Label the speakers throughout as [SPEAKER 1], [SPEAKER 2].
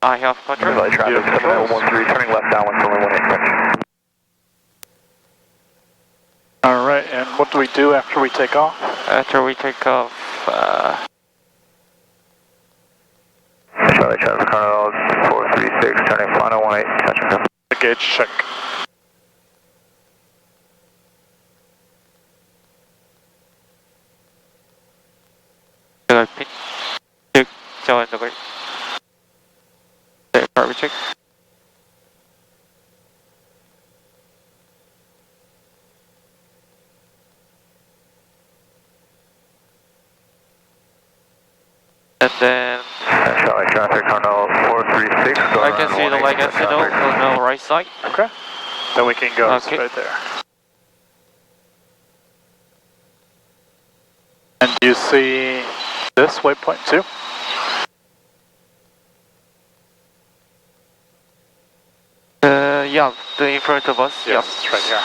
[SPEAKER 1] I have control.
[SPEAKER 2] Flight traffic 79113, turning left downwind for runway 18 French.
[SPEAKER 3] Alright, and what do we do after we take off?
[SPEAKER 1] After we take off,
[SPEAKER 2] Charlie traffic Colonel 436, turning final 18, touch.
[SPEAKER 3] The gauge check.
[SPEAKER 1] 제가 핀, 저걸 네, 바로 체크. And then
[SPEAKER 2] Charlie traffic Colonel 436,
[SPEAKER 1] I can see the light signal on the right side.
[SPEAKER 3] Okay. Then we can go
[SPEAKER 1] Okay.
[SPEAKER 3] right there. And do you see this waypoint too?
[SPEAKER 1] Yeah, the in front of us.
[SPEAKER 3] Yes,
[SPEAKER 1] Yeah.
[SPEAKER 3] it's right here.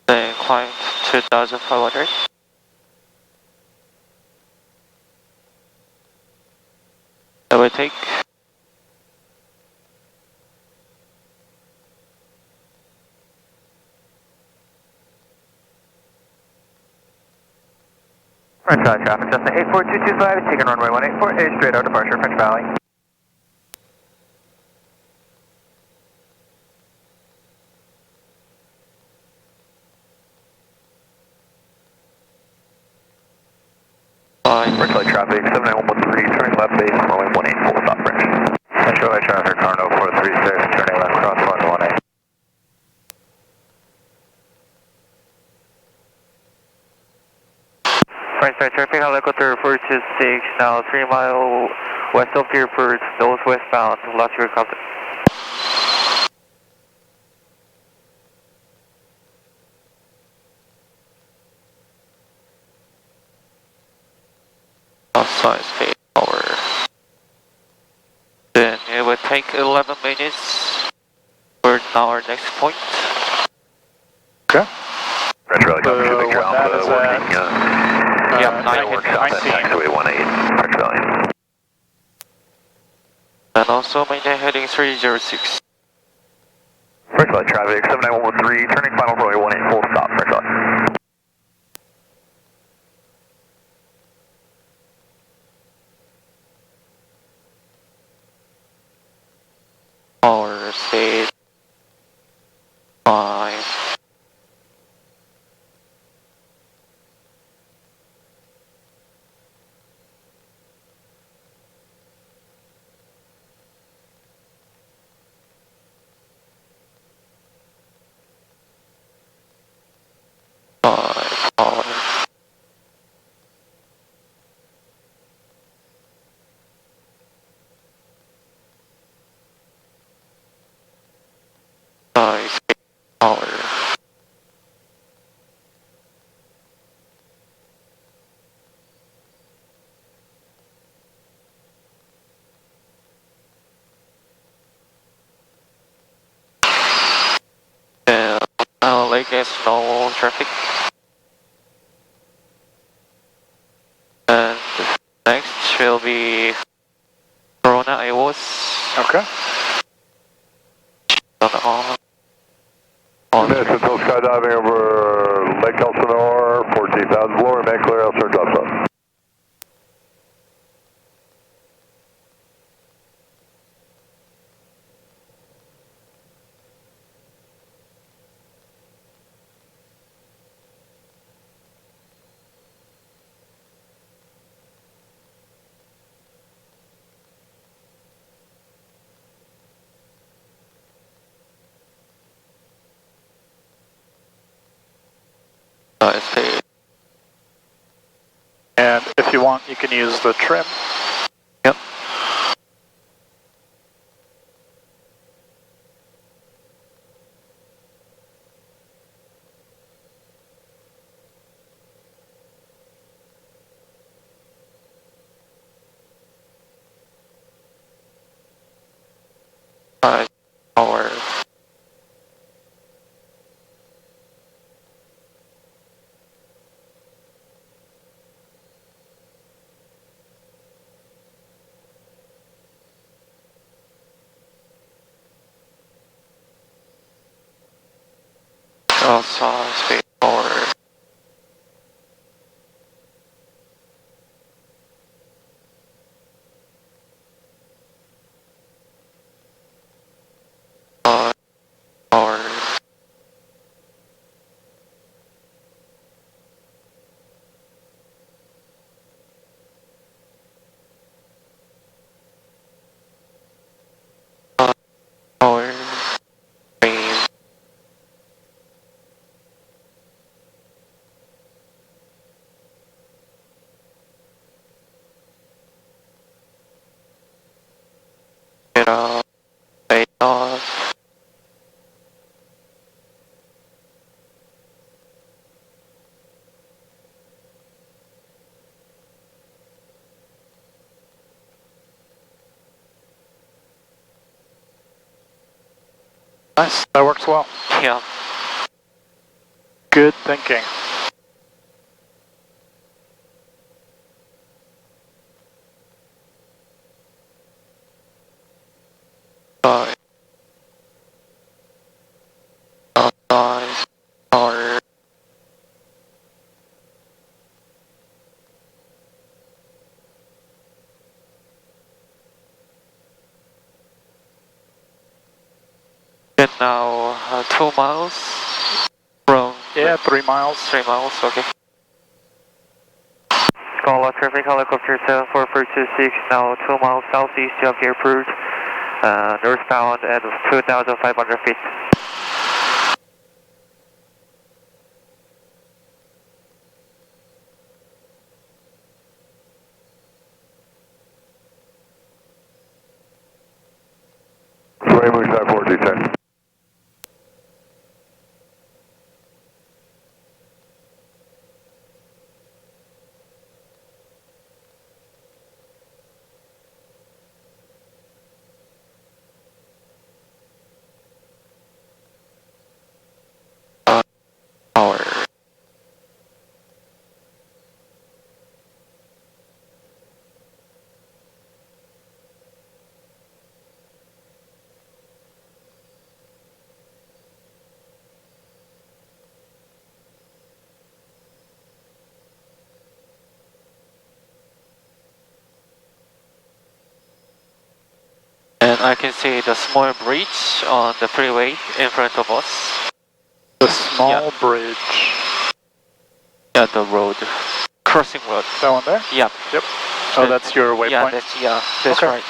[SPEAKER 1] Then climb 2,500. That will take.
[SPEAKER 2] French Valley traffic, Cessna 84225, taking runway 184, straight out departure, French Valley. French Valley traffic 79113, turning left base, runway 18, full stop French. French Valley traffic, Carno 436, turning left cross runway 18.
[SPEAKER 1] French side traffic, helicopter 426, now 3 mile west of the airport, northwestbound, last helicopter. Outside speed power. Then it will take 11 minutes for our next point.
[SPEAKER 3] Okay.
[SPEAKER 2] French Valley traffic to the
[SPEAKER 3] when
[SPEAKER 2] ground,
[SPEAKER 3] that is
[SPEAKER 2] working,
[SPEAKER 1] Yeah,
[SPEAKER 2] workshop at taxiway 18, French Valley.
[SPEAKER 1] And also maintain heading 306.
[SPEAKER 2] French Valley traffic 79113, turning final runway 18, full stop French Valley.
[SPEAKER 1] Power speed 5. Power. Speed power. And like it's no traffic. And next will be Corona IOS.
[SPEAKER 3] Okay.
[SPEAKER 1] On
[SPEAKER 2] Minutes until skydiving over Lake Elsinore, 14,000 below, remain clear, Elsinore drops off.
[SPEAKER 1] speed.
[SPEAKER 3] And if you want, you can use the trim.
[SPEAKER 1] Yep. Power. outside speed forward. Forward. Forward. Green. Get off. Fade off.
[SPEAKER 3] Nice, that works well.
[SPEAKER 1] Yeah.
[SPEAKER 3] Good thinking.
[SPEAKER 1] Outside. Outside. Forward. And now 2 miles from
[SPEAKER 3] Yeah, 3 miles.
[SPEAKER 1] 3 miles, okay. Scala traffic helicopter 74426, now 2 miles southeast of the airport, northbound at 2,500 feet.
[SPEAKER 2] Sorry, Moose 4210.
[SPEAKER 1] Power. And I can see the small bridge on the freeway in front of us.
[SPEAKER 3] The small bridge.
[SPEAKER 1] Yeah, the road. Crossing road.
[SPEAKER 3] That one there?
[SPEAKER 1] Yeah.
[SPEAKER 3] Yep. Oh, that's your waypoint?
[SPEAKER 1] Yeah, that's
[SPEAKER 3] Okay.
[SPEAKER 1] right.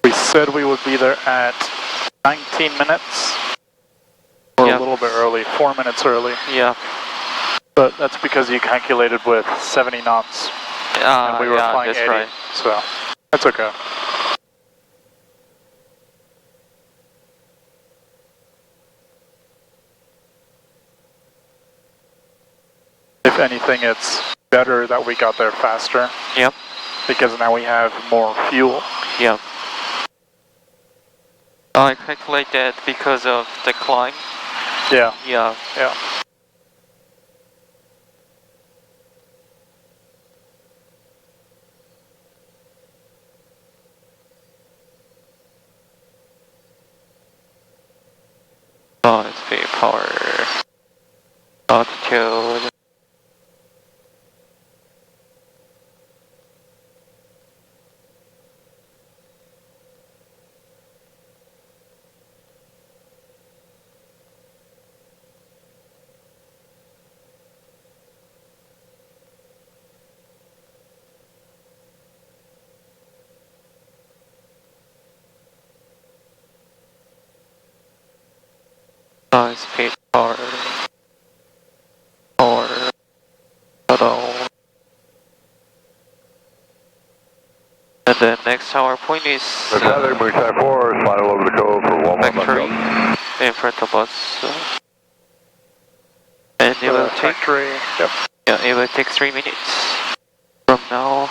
[SPEAKER 3] We said we would be there at 19 minutes. Or a little bit early, 4 minutes early.
[SPEAKER 1] Yeah.
[SPEAKER 3] But that's because you calculated with 70 knots. And we were
[SPEAKER 1] yeah,
[SPEAKER 3] flying
[SPEAKER 1] that's
[SPEAKER 3] 80,
[SPEAKER 1] right.
[SPEAKER 3] so that's okay. If anything, it's better that we got there faster.
[SPEAKER 1] Yep.
[SPEAKER 3] Because now we have more fuel.
[SPEAKER 1] Yep. I calculate that because of the climb.
[SPEAKER 3] Yeah.
[SPEAKER 1] Yeah.
[SPEAKER 3] Yeah.
[SPEAKER 1] Speed, power, altitude. Speed, power, And the next tower point is
[SPEAKER 2] Moonshine 4, slide over the cove for 1
[SPEAKER 1] factory in front of us. And it will take,
[SPEAKER 3] factory, yep.
[SPEAKER 1] Yeah, it will take 3 minutes from now.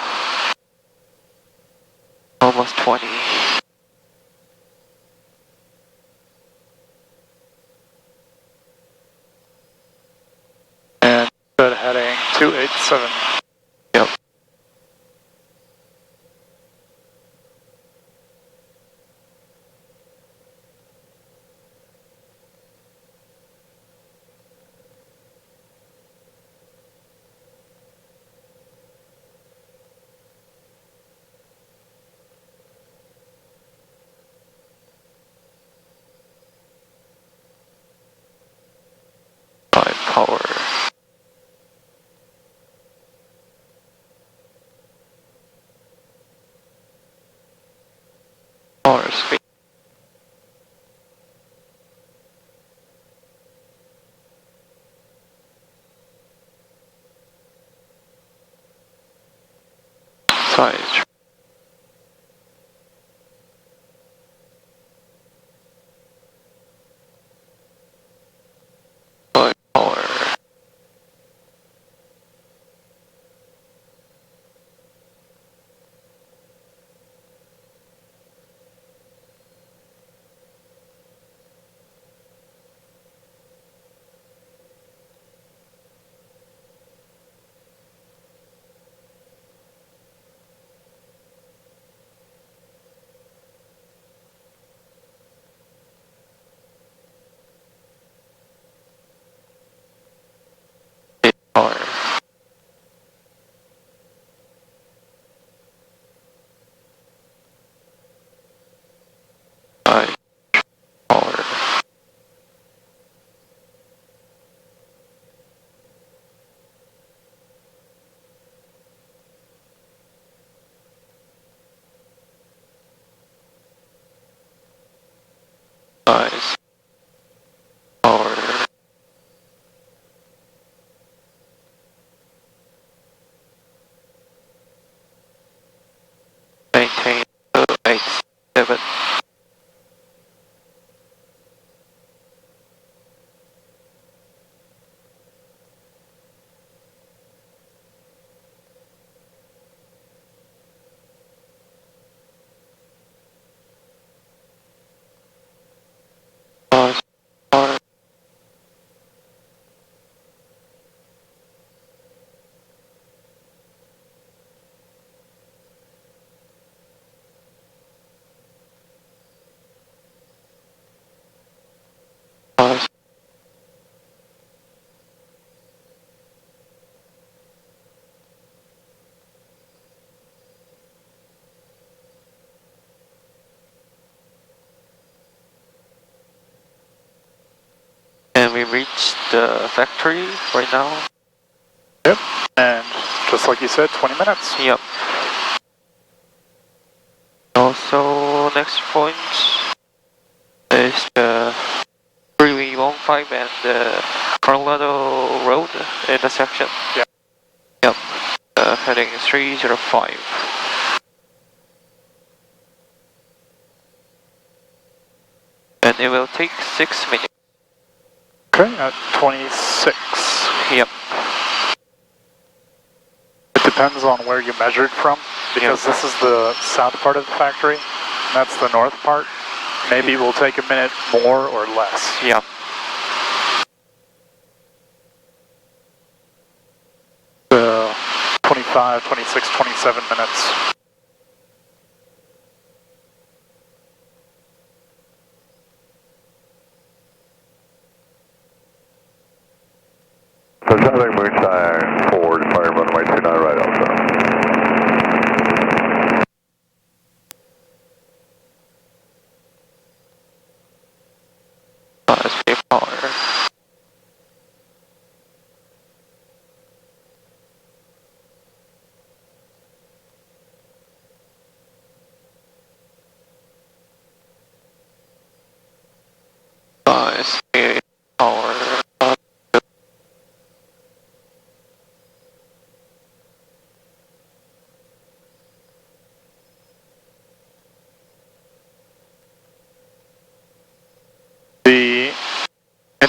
[SPEAKER 1] Almost 20.
[SPEAKER 3] And good heading 287.
[SPEAKER 1] Yep. Power. Power speed. Size. Power. Power. Power. Size. Power. Maintain 287. Power. Power. And we reached the factory right now.
[SPEAKER 3] Yep, and just like you said, 20 minutes.
[SPEAKER 1] Yep. Also, next point is the Freeway 15 and the Colorado Road intersection.
[SPEAKER 3] Yep.
[SPEAKER 1] Yep. Heading 305. And it will take 6 minutes.
[SPEAKER 3] Okay, at 26.
[SPEAKER 1] Yep.
[SPEAKER 3] It depends on where you measured from, because this is the south part of the factory, and that's the north part. Maybe we'll take a minute more or less.
[SPEAKER 1] Yep.
[SPEAKER 3] The 25, 26, 27 minutes.
[SPEAKER 2] So Southern Moonshine 4, departing runway 29 right also.
[SPEAKER 1] Speed power.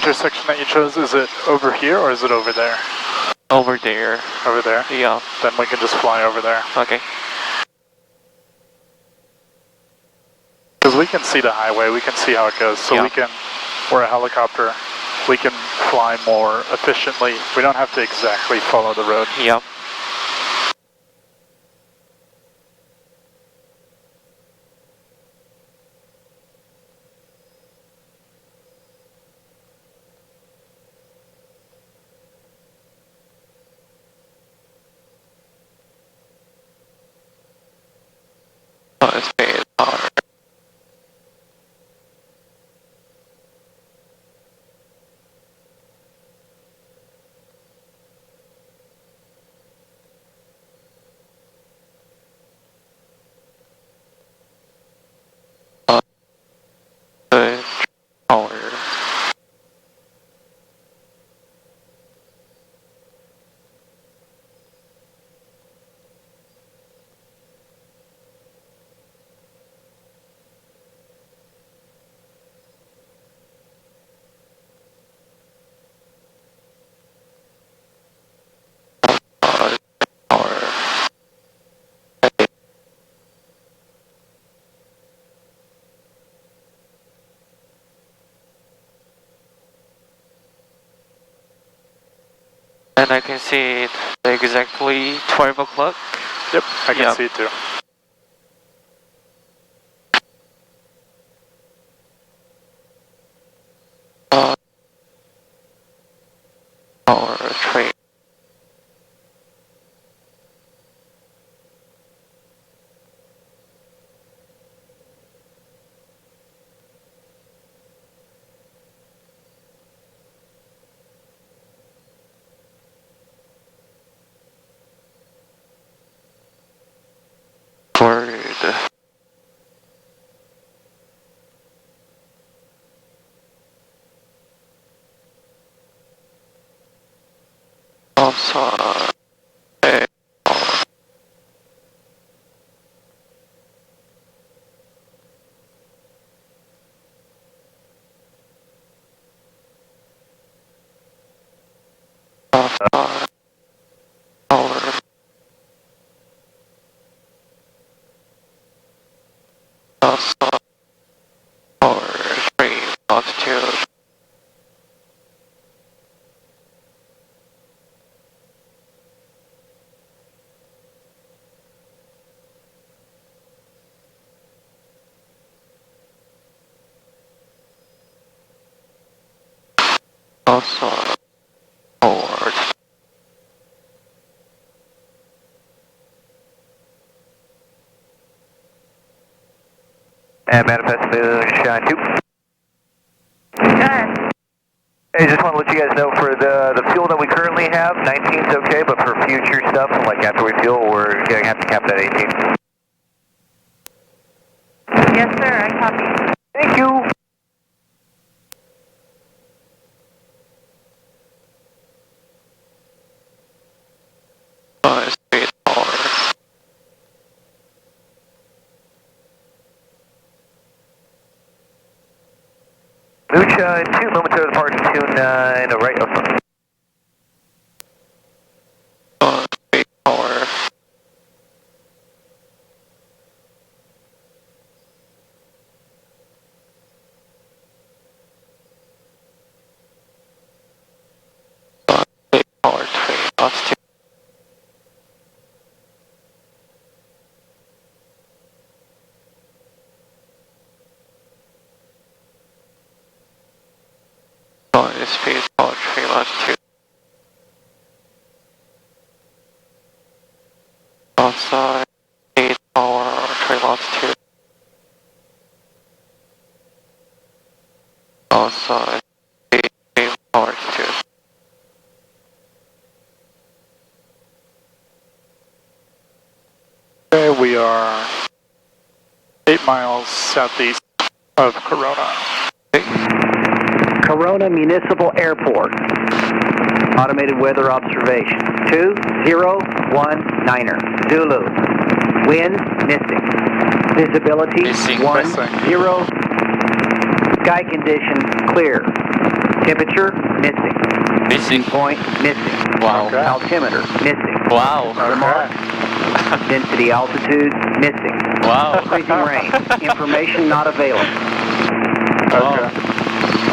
[SPEAKER 3] intersection that you chose, is it over here or is it over there?
[SPEAKER 1] Over there.
[SPEAKER 3] Over there?
[SPEAKER 1] Yeah.
[SPEAKER 3] Then we can just fly over there.
[SPEAKER 1] Okay.
[SPEAKER 3] Because we can see the highway, we can see how it goes, so
[SPEAKER 1] Yeah.
[SPEAKER 3] we're a helicopter, we can fly more efficiently. We don't have to exactly follow the road.
[SPEAKER 1] Yep. Space power. Power. Power. And I can see it exactly 12 o'clock.
[SPEAKER 3] Yep, I can
[SPEAKER 1] Yep.
[SPEAKER 3] see it too.
[SPEAKER 1] Power train. Forward. Also, power. Also, power train altitude. Also, forward.
[SPEAKER 2] And manifest moonshine 2. Hey, just want to let you guys know for the fuel that we currently have, 19's okay, but for future stuff, like after we fuel, we're going to have to cap that 18.
[SPEAKER 4] Yes, sir, I copy.
[SPEAKER 2] Thank you.
[SPEAKER 1] Speed power.
[SPEAKER 2] Moonshine 2, momentary departure 29, right, oh,
[SPEAKER 1] Speed power. Speed power train altitude. Speed power train altitude. Also, speed power train altitude. Also, speed power altitude.
[SPEAKER 3] Okay, we are 8 miles southeast of Corona.
[SPEAKER 5] Corona Municipal Airport. Automated weather observation. 2019er. Zulu. Wind missing. Visibility
[SPEAKER 1] Missing.
[SPEAKER 5] 10. Sky condition clear. Temperature, missing.
[SPEAKER 6] Missing.
[SPEAKER 5] Dew point, missing.
[SPEAKER 6] Wow.
[SPEAKER 3] Okay.
[SPEAKER 5] Altimeter, missing.
[SPEAKER 6] Wow.
[SPEAKER 5] Remark, density, altitude, missing.
[SPEAKER 6] Wow.
[SPEAKER 5] Freezing rain, information not available.
[SPEAKER 3] Okay.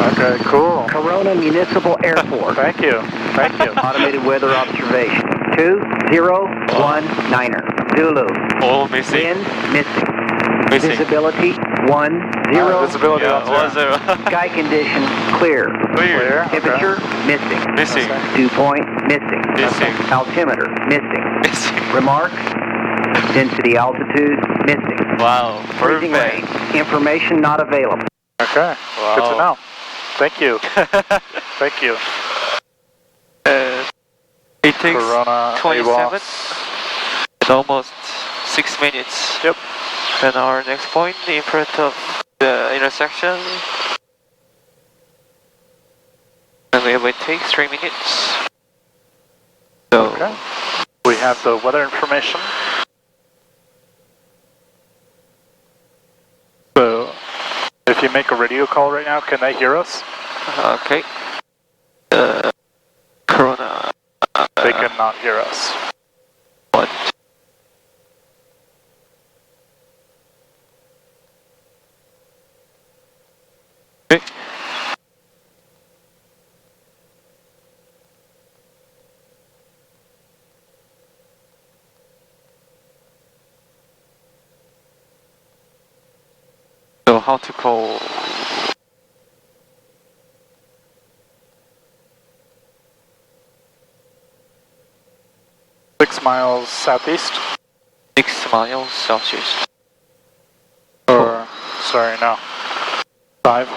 [SPEAKER 3] Okay, cool.
[SPEAKER 5] Corona Municipal Airport.
[SPEAKER 3] Thank you. Thank you.
[SPEAKER 5] Automated weather observation. 2019er. Zulu.
[SPEAKER 6] Oh, missing.
[SPEAKER 5] Wind, missing.
[SPEAKER 6] Missing.
[SPEAKER 5] Visibility, 10.
[SPEAKER 3] Visibility
[SPEAKER 6] Yeah,
[SPEAKER 3] on 0.
[SPEAKER 6] 10.
[SPEAKER 5] Sky condition, clear.
[SPEAKER 6] Clear.
[SPEAKER 5] Temperature, missing.
[SPEAKER 6] Missing.
[SPEAKER 5] Dew point, missing.
[SPEAKER 6] Missing.
[SPEAKER 5] Altimeter, missing.
[SPEAKER 6] Missing.
[SPEAKER 5] Remarks, density, altitude, missing.
[SPEAKER 6] Wow.
[SPEAKER 5] Freezing rain,
[SPEAKER 6] Perfect.
[SPEAKER 5] information not available.
[SPEAKER 3] Okay.
[SPEAKER 6] Wow.
[SPEAKER 3] Good to know. Thank you. Thank you.
[SPEAKER 6] It takes
[SPEAKER 3] Corona
[SPEAKER 6] 27
[SPEAKER 3] AWOS.
[SPEAKER 6] and almost 6 minutes.
[SPEAKER 3] Yep.
[SPEAKER 6] And our next point in front of the intersection. And it will take 3 minutes. So,
[SPEAKER 3] Okay. We have the weather information. So, if you make a radio call right now, can they hear us?
[SPEAKER 6] okay. Corona.
[SPEAKER 3] They cannot hear us.
[SPEAKER 6] What? Okay. So how to call?
[SPEAKER 3] Six miles southeast.
[SPEAKER 6] 6 miles southeast.
[SPEAKER 3] Or, sorry, no. 5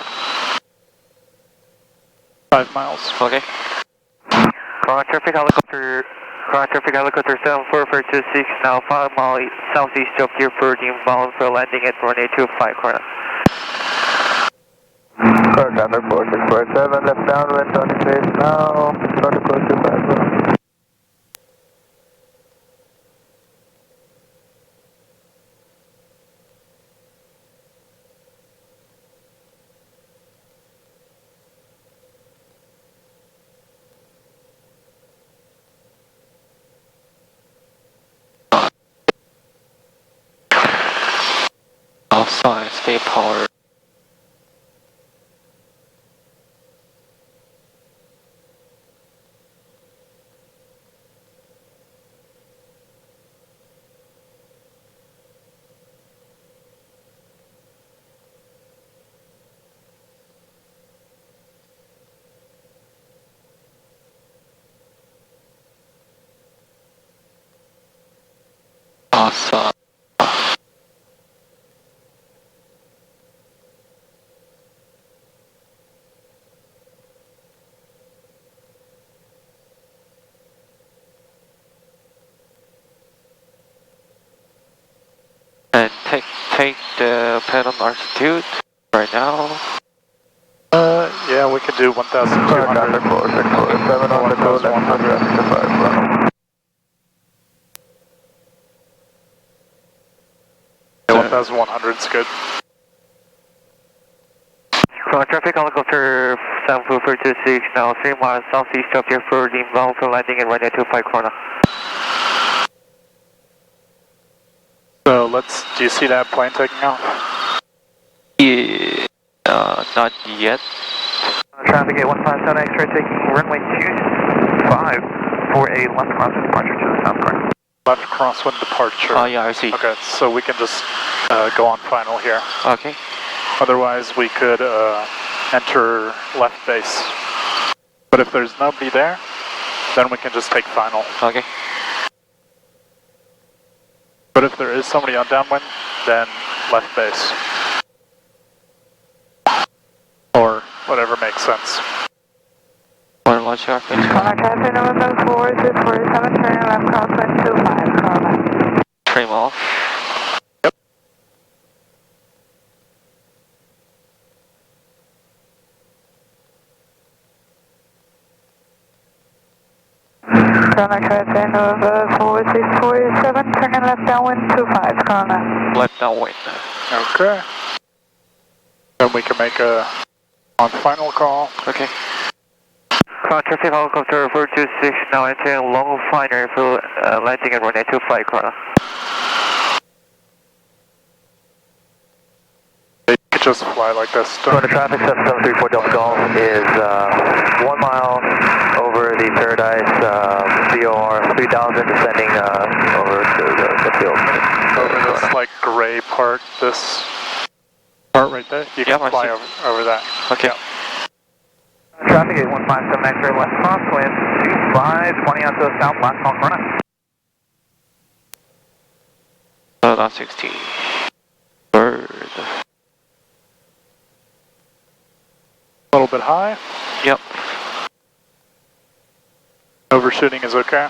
[SPEAKER 3] miles.
[SPEAKER 6] Okay.
[SPEAKER 1] Ground traffic helicopter 74426, now 5 miles southeast of the airport, inbound for landing at runway 25 corner.
[SPEAKER 2] Traffic 4647, left downwind, turning base now, protocol 250.
[SPEAKER 6] Outside, stay power. Outside. And take the pedal altitude right now.
[SPEAKER 3] Yeah, we could do 1,200.
[SPEAKER 2] Traffic 4647 on the go, left 155.
[SPEAKER 3] 1,100 is good.
[SPEAKER 1] Ground traffic helicopter 74426, now 3 miles southeast of the airport, inbound for landing at runway 25 corner.
[SPEAKER 3] So do you see that plane taking off?
[SPEAKER 6] Yeah, not yet.
[SPEAKER 2] Traffic 815 X-ray taking runway 25 for a left crossing departure to the south corner.
[SPEAKER 3] Left crosswind departure.
[SPEAKER 6] Oh yeah, I see.
[SPEAKER 3] Okay, so we can just go on final here.
[SPEAKER 6] Okay.
[SPEAKER 3] Otherwise, we could enter left base. But if there's nobody there, then we can just take final.
[SPEAKER 6] Okay.
[SPEAKER 3] But if there is somebody on downwind, then left base. Or whatever makes sense.
[SPEAKER 6] One launch off.
[SPEAKER 4] Corner traffic November 4647, turning left crosswind 25, Corona.
[SPEAKER 6] Trim off.
[SPEAKER 4] Corona traffic November 4647, turning left downwind 25, Corona.
[SPEAKER 6] Left downwind.
[SPEAKER 3] Okay. Then we can make a on final call.
[SPEAKER 6] Okay.
[SPEAKER 1] Ground traffic helicopter 426 now entering long final for landing at R22 Flight, Corona.
[SPEAKER 3] They could just fly like this.
[SPEAKER 2] So the traffic 734 Delta Golf is 1 mile over the Paradise VOR 3000 descending over to the field.
[SPEAKER 3] Over this like gray part, this part right there, you can fly over that.
[SPEAKER 6] Okay.
[SPEAKER 3] Yeah.
[SPEAKER 2] Traffic 8157 X-ray west crosswind 2520 out to the south, last call Corona.
[SPEAKER 6] Last 60. Bird.
[SPEAKER 3] A little bit high.
[SPEAKER 6] Yep.
[SPEAKER 3] Overshooting is okay.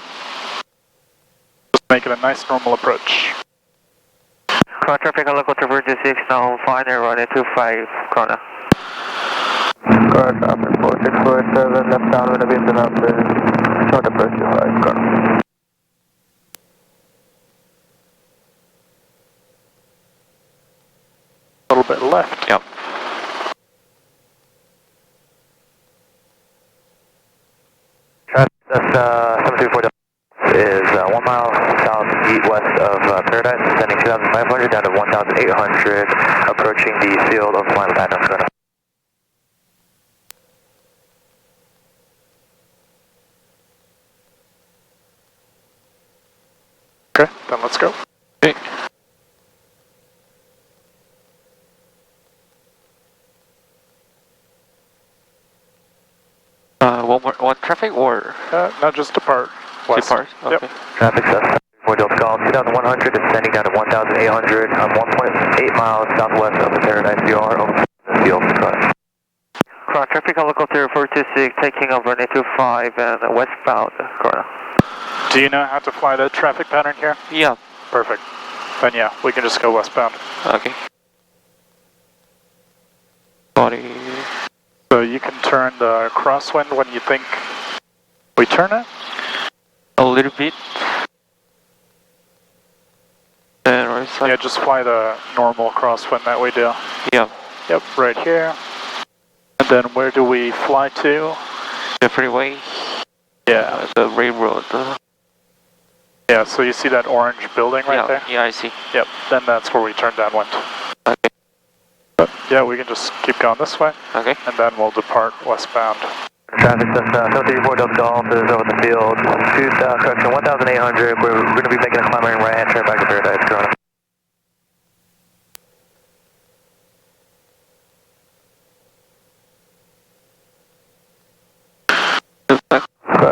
[SPEAKER 3] Just make it a nice normal approach.
[SPEAKER 1] Ground traffic helicopter 426 now final R22 Flight, Corona.
[SPEAKER 2] Ground traffic 4647 left downwind of interrupted. Short approach to 5 Corona.
[SPEAKER 3] A little bit left.
[SPEAKER 6] Yep.
[SPEAKER 2] That's 734 is 1 mile southeast of Paradise, descending 2,500 down to 1,800, approaching the field of final pad North Corona.
[SPEAKER 3] Okay, then let's go.
[SPEAKER 6] Okay. One traffic or
[SPEAKER 3] No, just depart. West.
[SPEAKER 6] depart? Okay.
[SPEAKER 3] Yep.
[SPEAKER 2] Traffic 734 Delta Golf, 2,100, descending down to 1,800 on 1.8 miles southwest of the Paradise VOR over the field of Corona.
[SPEAKER 1] Ground traffic helicopter 426 taking over R22 5 and westbound, Corona.
[SPEAKER 3] Do you know how to fly the traffic pattern here?
[SPEAKER 6] Yeah.
[SPEAKER 3] Perfect. Then yeah, we can just go westbound.
[SPEAKER 6] Okay. Body.
[SPEAKER 3] So you can turn the crosswind when you think we turn it?
[SPEAKER 6] A little bit. And right side.
[SPEAKER 3] Yeah, just fly the normal crosswind that we do.
[SPEAKER 6] Yeah.
[SPEAKER 3] Yep, right here. And then where do we fly to?
[SPEAKER 6] The freeway.
[SPEAKER 3] Yeah.
[SPEAKER 6] The railroad.
[SPEAKER 3] Yeah, so you see that orange building right there?
[SPEAKER 6] Yeah, I see.
[SPEAKER 3] Yep, then that's where we turn downwind.
[SPEAKER 6] Okay.
[SPEAKER 3] But yeah, we can just keep going this way,
[SPEAKER 6] Okay.
[SPEAKER 3] and then we'll depart westbound.
[SPEAKER 2] Traffic 734 Delta Golf is over the field, 1,800. We're going to be making a climbing right hand turn back to Paradise, Corona.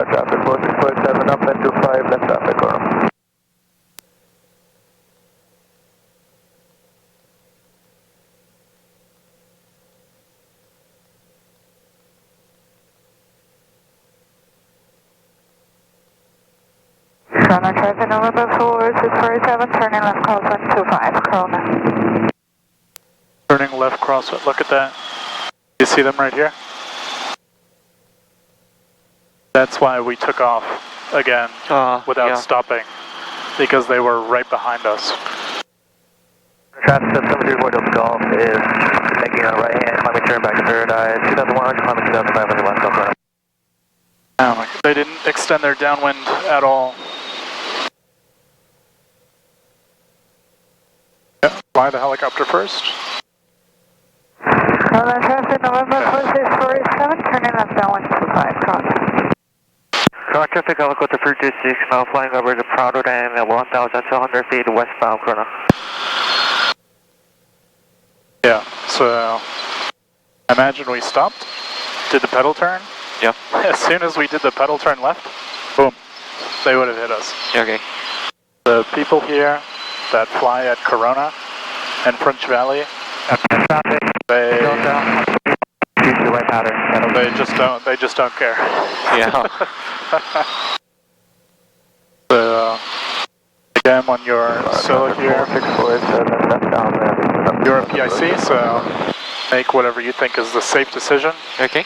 [SPEAKER 2] Traffic 4647 up and 25 left traffic, Corona.
[SPEAKER 4] Corona traffic November 4647, turning left crosswind 25, Corona.
[SPEAKER 3] Turning left crosswind, look at that. You see them right here? That's why we took off again without stopping, because they were right behind us.
[SPEAKER 2] Traffic 734 Delta Golf is making a right hand climbing turn back to Paradise, 2,100 climbing 2,500 left Corona.
[SPEAKER 3] They didn't extend their downwind at all. Yeah, fly the helicopter first.
[SPEAKER 4] Corona traffic November 4647, turning left downwind 25, Corona.
[SPEAKER 1] Ground traffic helicopter 426 now flying over the Prado Dam at 1,200 feet westbound, Corona.
[SPEAKER 3] Yeah, so imagine we stopped, did the pedal turn.
[SPEAKER 6] Yeah.
[SPEAKER 3] As soon as we did the pedal turn left, boom, they would have hit us.
[SPEAKER 6] Okay.
[SPEAKER 3] The people here that fly at Corona and French Valley, they just don't care.
[SPEAKER 6] Yeah.
[SPEAKER 3] So again, when you're solo here, you're a PIC, so make whatever you think is the safe decision.
[SPEAKER 6] Okay.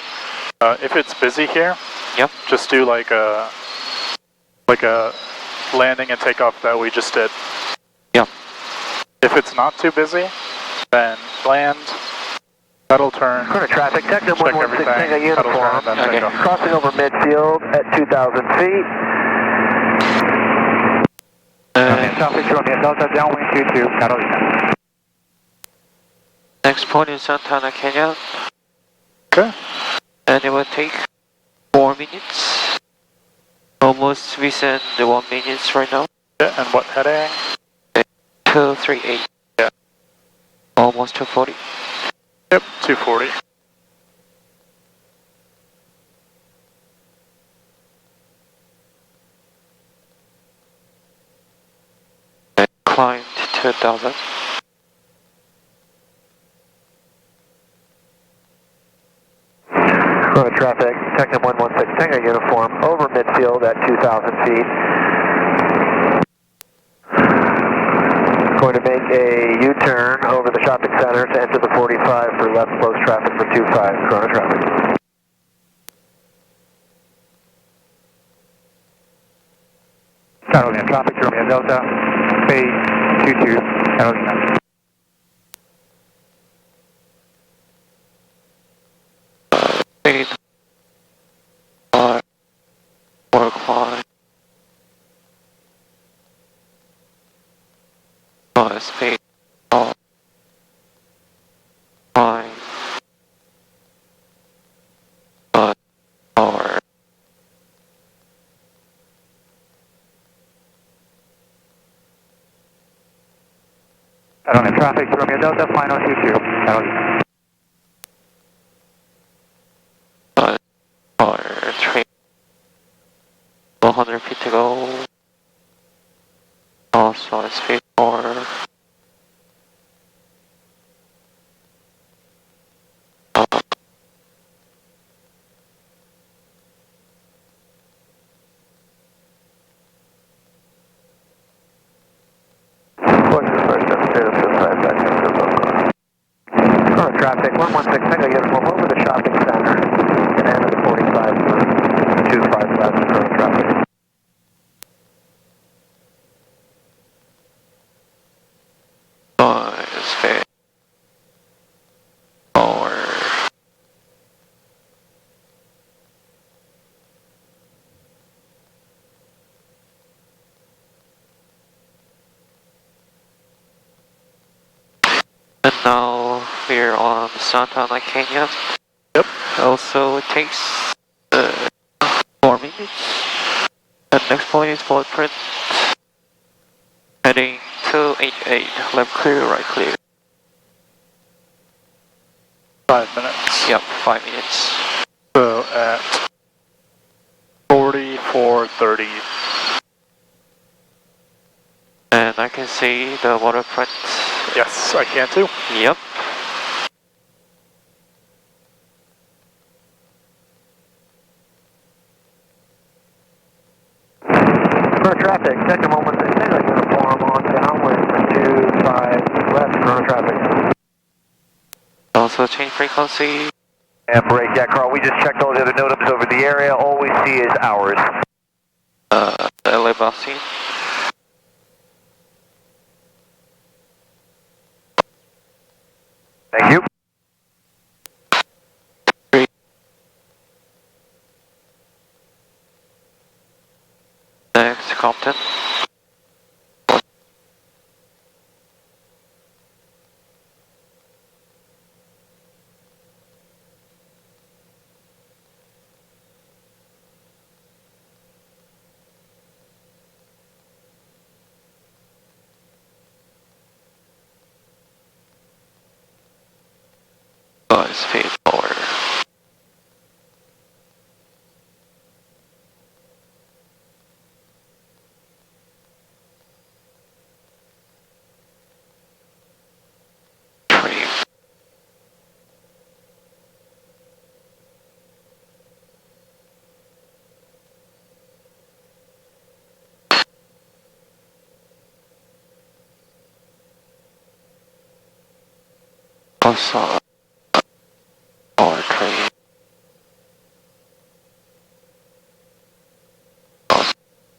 [SPEAKER 3] If it's busy here,
[SPEAKER 6] Yep.
[SPEAKER 3] just do like a landing and takeoff that we just did.
[SPEAKER 6] Yeah.
[SPEAKER 3] If it's not too busy, then land, Pedal turn.
[SPEAKER 2] Current traffic, Techno
[SPEAKER 3] Check
[SPEAKER 2] 116
[SPEAKER 3] everything.
[SPEAKER 2] Tango
[SPEAKER 3] Pedal turn
[SPEAKER 2] uniform.
[SPEAKER 3] and then take off.
[SPEAKER 2] Crossing over midfield at 2,000 feet.
[SPEAKER 1] Traffic Romeo Delta downwind 22 Carolina.
[SPEAKER 6] Next point is Santana Canyon,
[SPEAKER 3] Okay.
[SPEAKER 6] and it will take 4 minutes. Almost within the 1 minute right now.
[SPEAKER 3] Yeah, and what heading?
[SPEAKER 6] 238.
[SPEAKER 3] Yeah.
[SPEAKER 6] Almost 240.
[SPEAKER 3] Yep, 240.
[SPEAKER 6] Climbed 2000.
[SPEAKER 2] Current traffic, Techno 116 Tango uniform over midfield at 2,000 feet. Going to make a U-turn over the shopping center to enter the 45 for left close traffic for 25, current traffic.
[SPEAKER 1] Carolina traffic Romeo Delta, phase 22 Carolina.
[SPEAKER 6] Speed. 5. 4 o'clock. Speed. 5. 4.
[SPEAKER 1] Carolina traffic Romeo Delta, final 22 Carolina.
[SPEAKER 6] 3. 100 feet to go. Also speed 4.
[SPEAKER 2] Current traffic, 116 Tango uniform over the shopping center and enter the 45 for 25 left current traffic.
[SPEAKER 6] Speed 4. And now we're on Santana Canyon.
[SPEAKER 3] Yep.
[SPEAKER 6] Also it takes 4 minutes. And next point is footprint. Heading 288, left clear, right clear.
[SPEAKER 3] 5 minutes.
[SPEAKER 6] Yep, 5 minutes.
[SPEAKER 3] So at 4430.
[SPEAKER 6] And I can see the waterfront.
[SPEAKER 3] Yes, I can too.
[SPEAKER 6] Yep.
[SPEAKER 2] Current traffic, Techno 116 Tango uniform on downwind for 25 left current traffic.
[SPEAKER 6] Also change frequency.
[SPEAKER 2] And break that, Carl. We just checked all the other NOTAMs over the area. All we see is ours.
[SPEAKER 6] LA busing.
[SPEAKER 2] Thank you.
[SPEAKER 6] Next, Compton. Speed 4. Also, R3.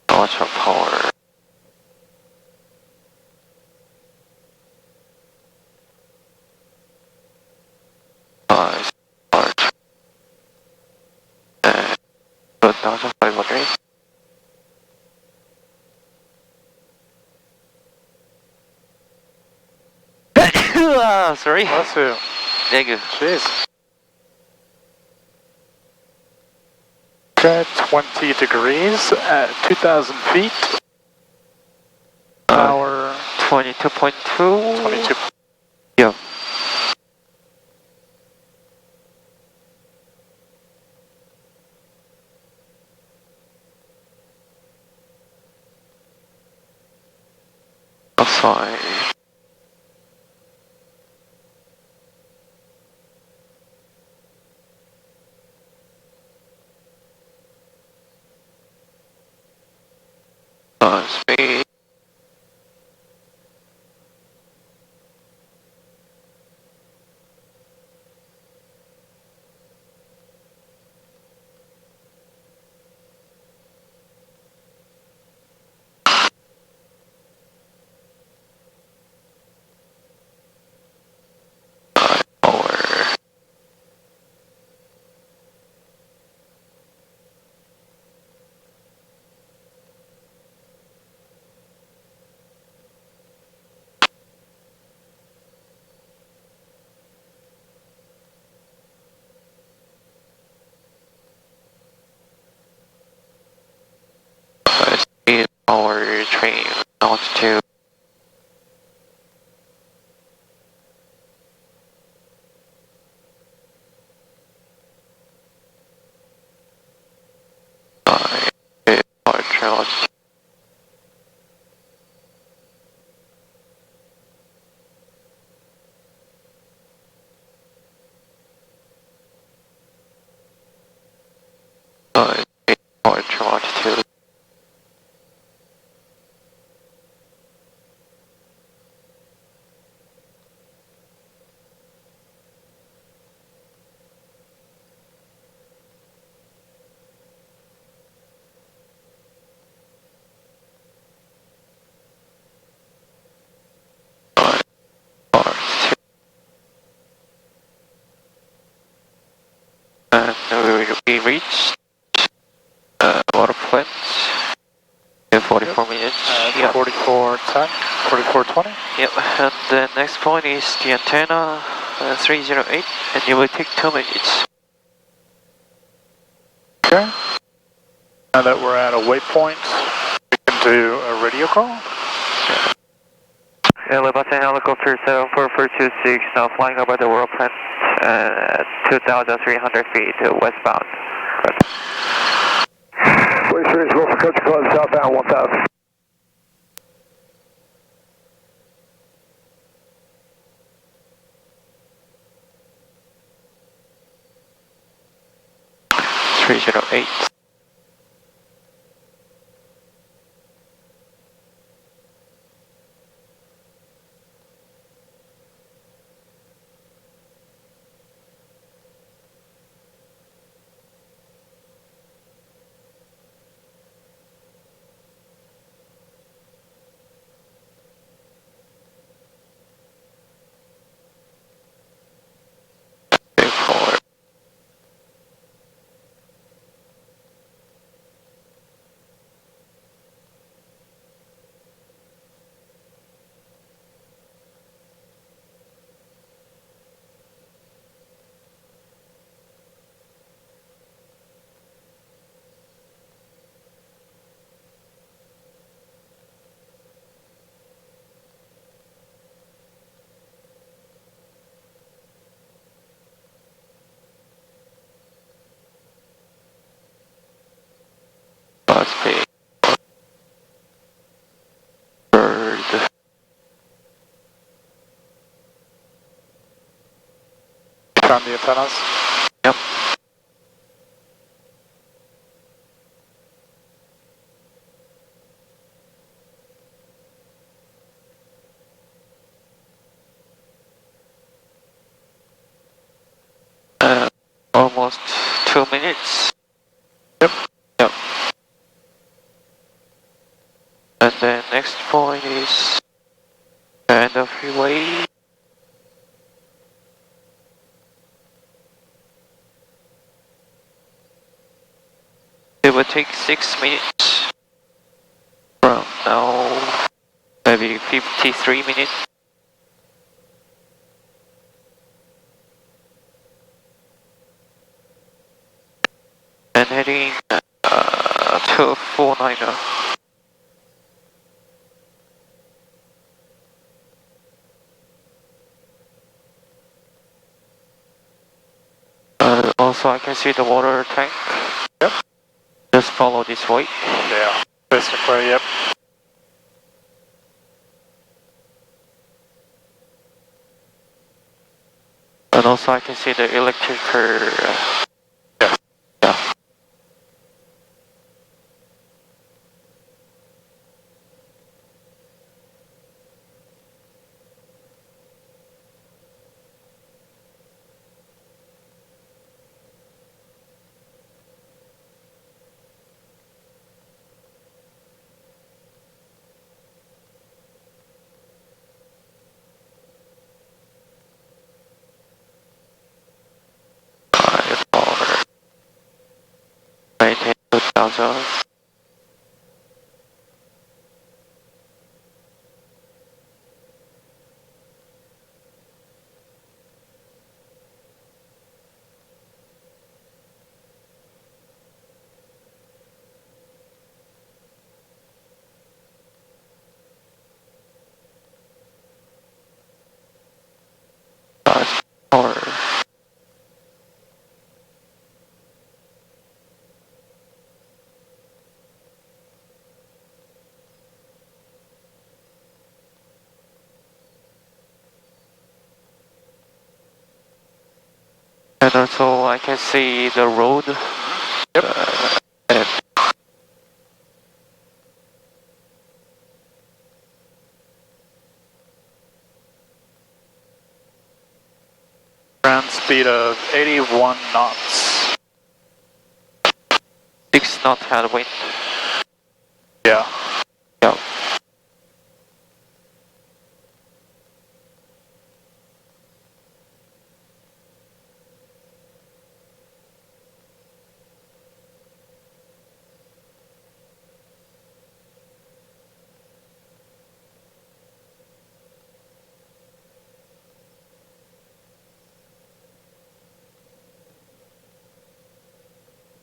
[SPEAKER 6] Ultra power. Sorry.
[SPEAKER 3] Bless you.
[SPEAKER 6] Thank you.
[SPEAKER 3] Jeez. Okay, 20 degrees at 2,000 feet. Power
[SPEAKER 6] 22.2.
[SPEAKER 3] 22.
[SPEAKER 6] Yeah. Outside. Speed. Power. Speed. Power. Train. Altitude. Power. Train. Altitude. Power. Train. Altitude. And we reached water plant in 44 minutes.
[SPEAKER 3] At 4410, 4420.
[SPEAKER 6] Yep, and the next point is the antenna 308, and it will take 2 minutes.
[SPEAKER 3] Okay. Now that we're at a waypoint, we can do a radio call.
[SPEAKER 1] Lebanon helicopter 74426, now flying over the world plant at 2,300 feet westbound.
[SPEAKER 2] Voice range, Wilson Country Club, southbound 1,000.
[SPEAKER 6] .308. Forward. Speed. Bird.
[SPEAKER 3] Found the antennas.
[SPEAKER 6] Yep. Almost 2 minutes.
[SPEAKER 3] Yep.
[SPEAKER 6] Yep. And the next point is end of freeway. It will take 6 minutes from now, maybe 53 minutes. heading 2490. Also, I can see the water tank.
[SPEAKER 3] Yep.
[SPEAKER 6] Just follow this way.
[SPEAKER 3] Yeah, basically, yep.
[SPEAKER 6] And also, I can see the electric.
[SPEAKER 3] Yes.
[SPEAKER 6] Yeah. Maintain 2000. Power. And also, I can see the road.
[SPEAKER 3] Yep.
[SPEAKER 6] And
[SPEAKER 3] Ground speed of 81 knots.
[SPEAKER 6] 6 knot headwind.
[SPEAKER 3] Yeah.
[SPEAKER 6] Yeah.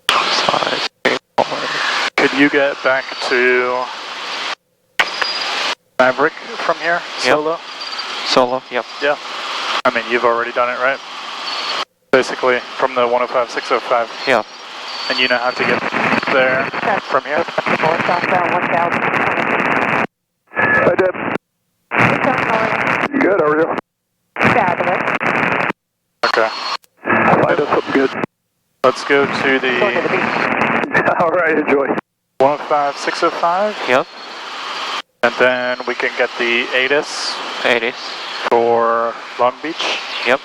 [SPEAKER 6] Size, power.
[SPEAKER 3] Could you get back to Maverick from here, solo?
[SPEAKER 6] Solo, yep.
[SPEAKER 3] Yeah. I mean, you've already done it, right? Basically, from the 105, 605.
[SPEAKER 6] Yeah.
[SPEAKER 3] And you know how to get there from here?
[SPEAKER 4] Southbound 1000.
[SPEAKER 2] Hi, Deb. Good, how are you?
[SPEAKER 4] Fabulous.
[SPEAKER 3] Okay.
[SPEAKER 2] Find us something good.
[SPEAKER 3] Let's go to
[SPEAKER 4] Going to the
[SPEAKER 3] the
[SPEAKER 4] beach.
[SPEAKER 2] All right, enjoy.
[SPEAKER 3] 105, 605.
[SPEAKER 6] Yep.
[SPEAKER 3] And then we can get the ATIS
[SPEAKER 6] 80s.
[SPEAKER 3] for Long Beach.
[SPEAKER 6] Yep.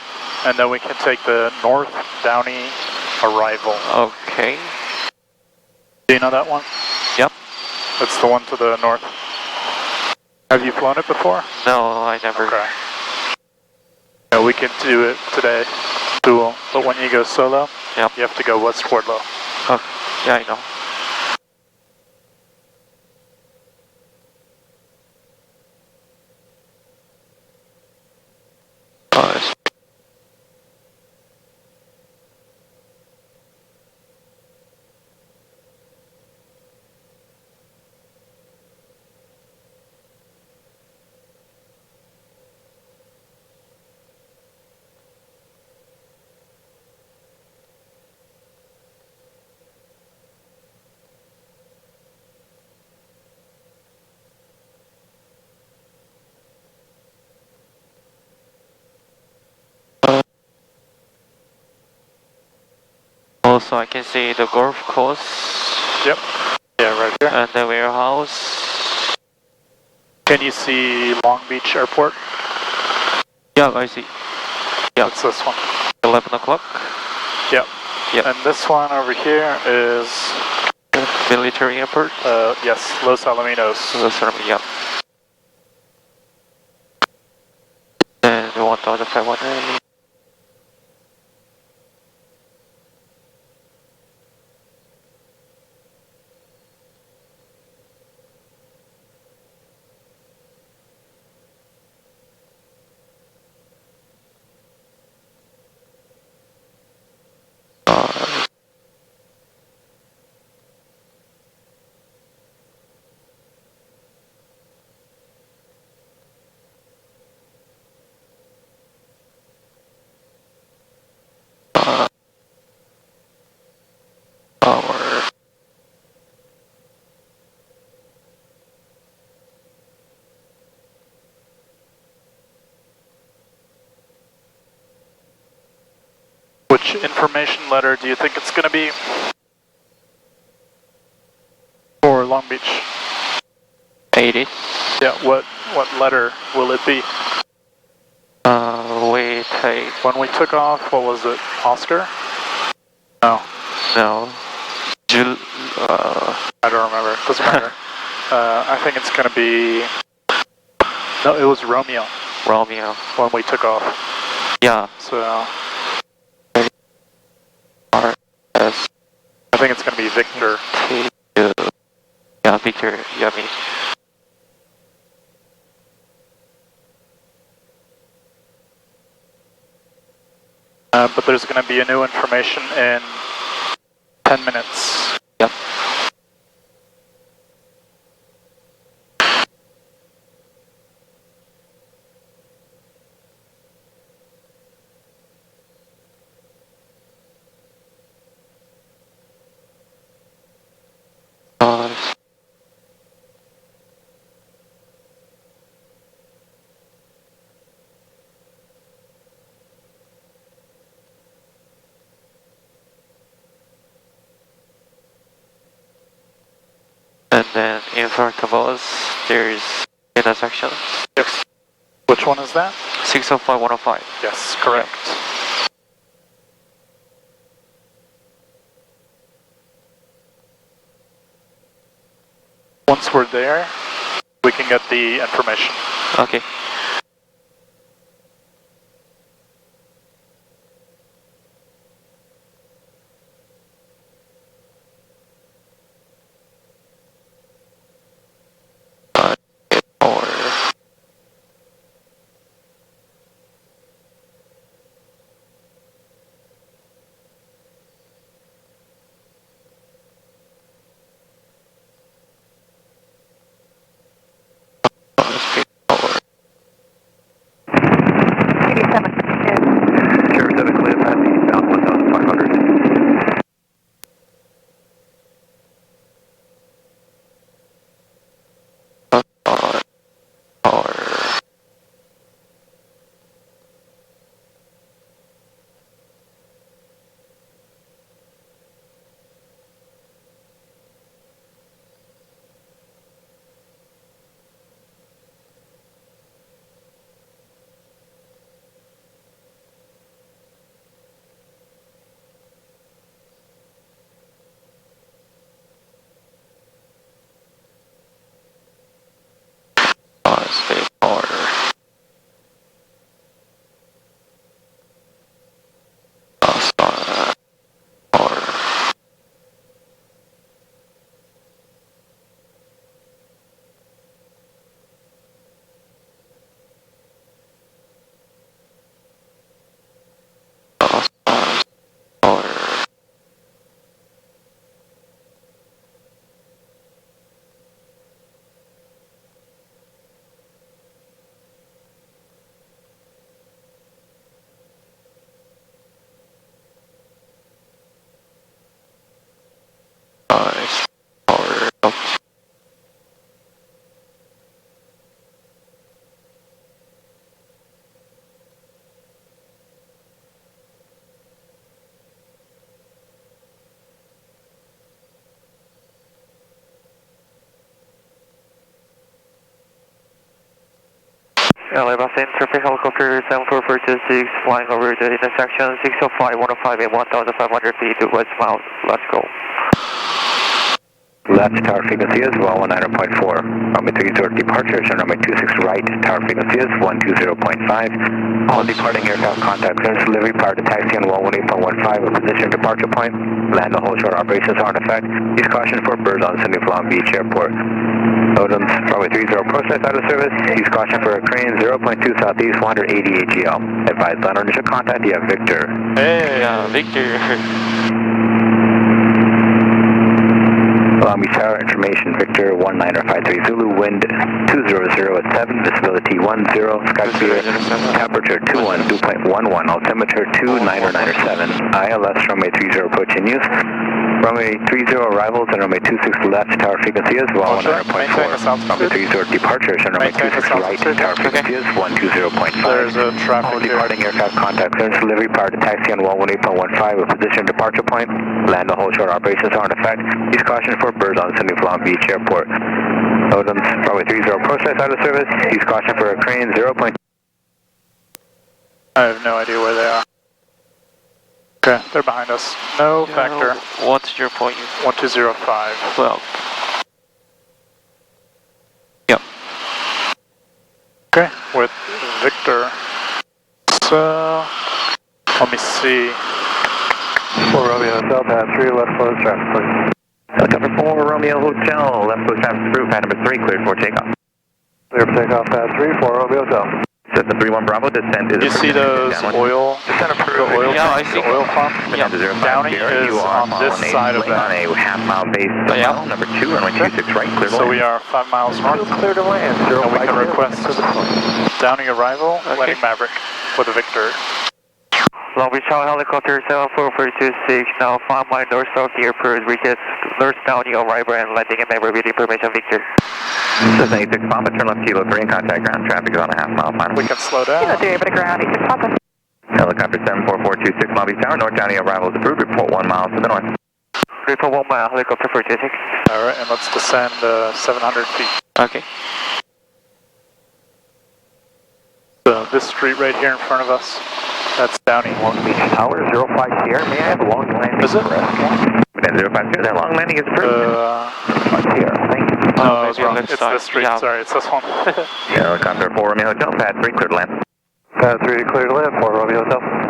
[SPEAKER 3] And then we can take the North Downey arrival.
[SPEAKER 6] Okay.
[SPEAKER 3] Do you know that one?
[SPEAKER 6] Yep.
[SPEAKER 3] That's the one to the north. Have you flown it before?
[SPEAKER 6] No, I never.
[SPEAKER 3] Okay. Yeah, we can do it today, dual. But when you go solo,
[SPEAKER 6] Yep.
[SPEAKER 3] you have to go westward low.
[SPEAKER 6] Oh, yeah, I know. Nice. Also, I can see the golf course.
[SPEAKER 3] Yep. Yeah, right here.
[SPEAKER 6] And the warehouse.
[SPEAKER 3] Can you see Long Beach Airport?
[SPEAKER 6] Yeah, I see. Yeah.
[SPEAKER 3] It's this one.
[SPEAKER 6] 11 o'clock.
[SPEAKER 3] Yep.
[SPEAKER 6] Yep.
[SPEAKER 3] And this one over here is,
[SPEAKER 6] Military airport.
[SPEAKER 3] yes, Los Alamitos.
[SPEAKER 6] Yep. And 1,500. Power.
[SPEAKER 3] Which information letter do you think it's going to be for Long Beach?
[SPEAKER 6] 80.
[SPEAKER 3] Yeah, what letter will it be?
[SPEAKER 6] We take...
[SPEAKER 3] When we took off, what was it? Oscar? No,
[SPEAKER 6] No.
[SPEAKER 3] I don't remember. Doesn't matter. I think it's going to be... No, it was Romeo
[SPEAKER 6] Romeo.
[SPEAKER 3] when we took off.
[SPEAKER 6] Yeah.
[SPEAKER 3] So
[SPEAKER 6] RS.
[SPEAKER 3] I think it's going to be Victor.
[SPEAKER 6] Yeah, Victor. Yeah, me.
[SPEAKER 3] But there's going to be a new information in 10 minutes.
[SPEAKER 6] Yep. And then in front of us, there's intersections.
[SPEAKER 3] Yes. Which one is that?
[SPEAKER 6] 605, 105.
[SPEAKER 3] Yes, correct. Once we're there, we can get the information.
[SPEAKER 6] Okay.
[SPEAKER 1] LA Bus Interface Helicopter 74426 flying over the intersection 605, 105 and 1,500 feet to west mount. Let's go.
[SPEAKER 2] Left tower frequency is 119.4. Runway 30 departure, turn runway 26 right, tower frequency is 120.5. All departing aircraft contact clearance delivery prior to taxi on 118.15 with position departure point. Land and hold short operations are in effect. Use caution for birds on Sydney Long Beach Airport. Modems, runway 30 process out of service. Use caution for a crane 0.2 southeast 180 AGL. Advise land initial contact, you have Victor.
[SPEAKER 6] Hey, Victor.
[SPEAKER 2] Long Beach Tower, information, Victor 1953 Zulu, wind 200 at 7, visibility 10, sky clear, temperature 21, dew point 11, altimeter 2997, ILS runway 30 approach in use, runway 30 arrivals and runway 26 left, tower frequency is 119.4, runway 30 departures and runway 26 right, tower frequency is 120.5,
[SPEAKER 3] There's a traffic here.
[SPEAKER 2] departing aircraft contact clearance delivery prior to taxi on 118.15 with position departure point, land and hold short operations are in effect, use caution for birds on Sunny Long Beach Airport. Odins, runway 30 approach lights out of service, use caution for a crane 0.
[SPEAKER 3] I have no idea where they are. Okay, they're behind us. No factor.
[SPEAKER 6] What's your point?
[SPEAKER 3] 1205.
[SPEAKER 6] Well. Yep.
[SPEAKER 3] Okay, with Victor. So, let me see.
[SPEAKER 2] 4 Romeo Hotel, pad 3, left close traffic, please. Helicopter 4 Romeo Hotel, left close traffic approved, pad number 3, cleared for takeoff. Clear for takeoff, pad 3, 4 Romeo Hotel. Set the 31 Bravo, descent is
[SPEAKER 3] You see those oil,
[SPEAKER 2] approved.
[SPEAKER 3] the oil
[SPEAKER 6] Yeah, I
[SPEAKER 3] tanks,
[SPEAKER 6] see.
[SPEAKER 3] the oil pump?
[SPEAKER 6] Yeah.
[SPEAKER 3] Downing is on this side of
[SPEAKER 2] on
[SPEAKER 3] that.
[SPEAKER 2] a half-mile base,
[SPEAKER 6] Yeah.
[SPEAKER 2] mile number 2, runway 26 right, clear to
[SPEAKER 3] So
[SPEAKER 2] land.
[SPEAKER 3] we are 5 miles north.
[SPEAKER 2] Clear to land,
[SPEAKER 3] And we can request Downing arrival, landing Maverick with a Victor.
[SPEAKER 1] Long Beach Tower helicopter 74426, now 5 miles north of the airport, reaches North Downing arrival and landing in Maverick with information Victor.
[SPEAKER 2] This is 86 Papa, turn left kilo 3 and contact ground, traffic is on a half-mile final.
[SPEAKER 3] We can slow down.
[SPEAKER 4] Kilo 3, over to ground, 86 Papa.
[SPEAKER 2] Helicopter 74426 Long Beach Tower, North Downing arrival is approved, report 1 mile to the north.
[SPEAKER 1] Report 1 mile, helicopter 426.
[SPEAKER 3] Alright, and let's descend 700 feet.
[SPEAKER 6] Okay.
[SPEAKER 3] So this street right here in front of us, that's Downing.
[SPEAKER 2] Long Beach Tower, 05 Sierra, may I have a long landing?
[SPEAKER 3] Is it?
[SPEAKER 2] Then 05 Sierra, that long landing is approved. 05 Sierra, thank you.
[SPEAKER 3] No, I
[SPEAKER 6] maybe
[SPEAKER 3] was wrong.
[SPEAKER 6] let's
[SPEAKER 3] It's
[SPEAKER 6] start.
[SPEAKER 3] this street,
[SPEAKER 6] Yeah.
[SPEAKER 3] sorry, it's this one.
[SPEAKER 2] Helicopter 4 Romeo Hotel, pad 3, clear to land. Pad 3 clear to land, 4 Romeo Hotel.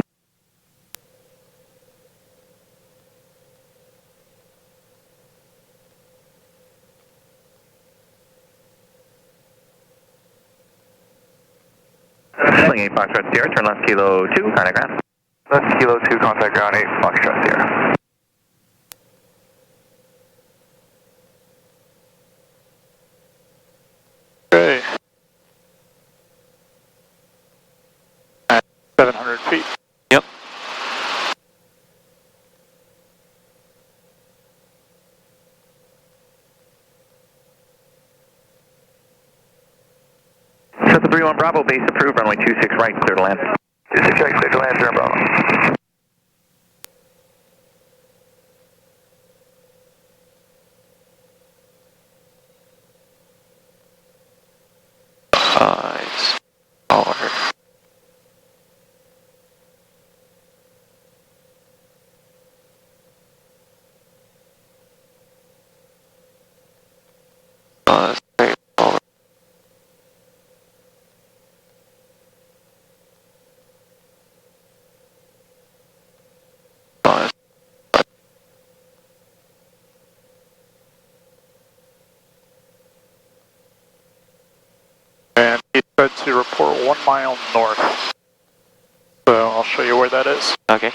[SPEAKER 2] Sling 8 Foxtrot Sierra, turn left kilo 2, contact ground. Left kilo 2, contact ground 8 Foxtrot Sierra.
[SPEAKER 3] Okay. At 700 feet.
[SPEAKER 6] Yep.
[SPEAKER 2] Set the 31 Bravo, base approved, runway 26 right, clear to land. 26 right, clear to land, 0 Bravo.
[SPEAKER 6] It's power. Straight forward.
[SPEAKER 3] And he said to report 1 mile north. So I'll show you where that is.
[SPEAKER 6] Okay.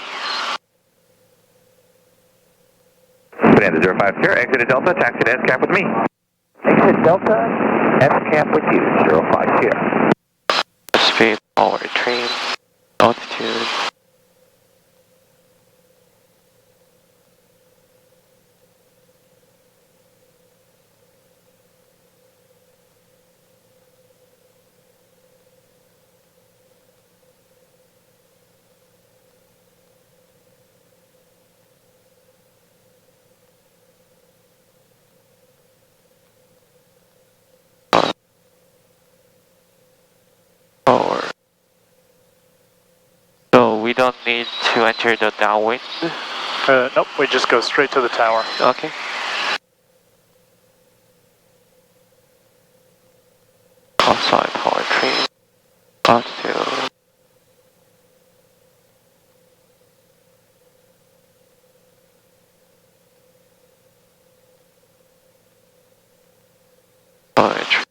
[SPEAKER 2] Bonanza 05 Sierra, exit Delta, taxi to S-Cap with me. Exit Delta, S-Cap with you, 05 Sierra.
[SPEAKER 6] Speed, power, train, altitude. Power. So we don't need to enter the downwind.
[SPEAKER 3] Nope, we just go straight to the tower.
[SPEAKER 6] Okay. Outside power train. Altitude. Power train.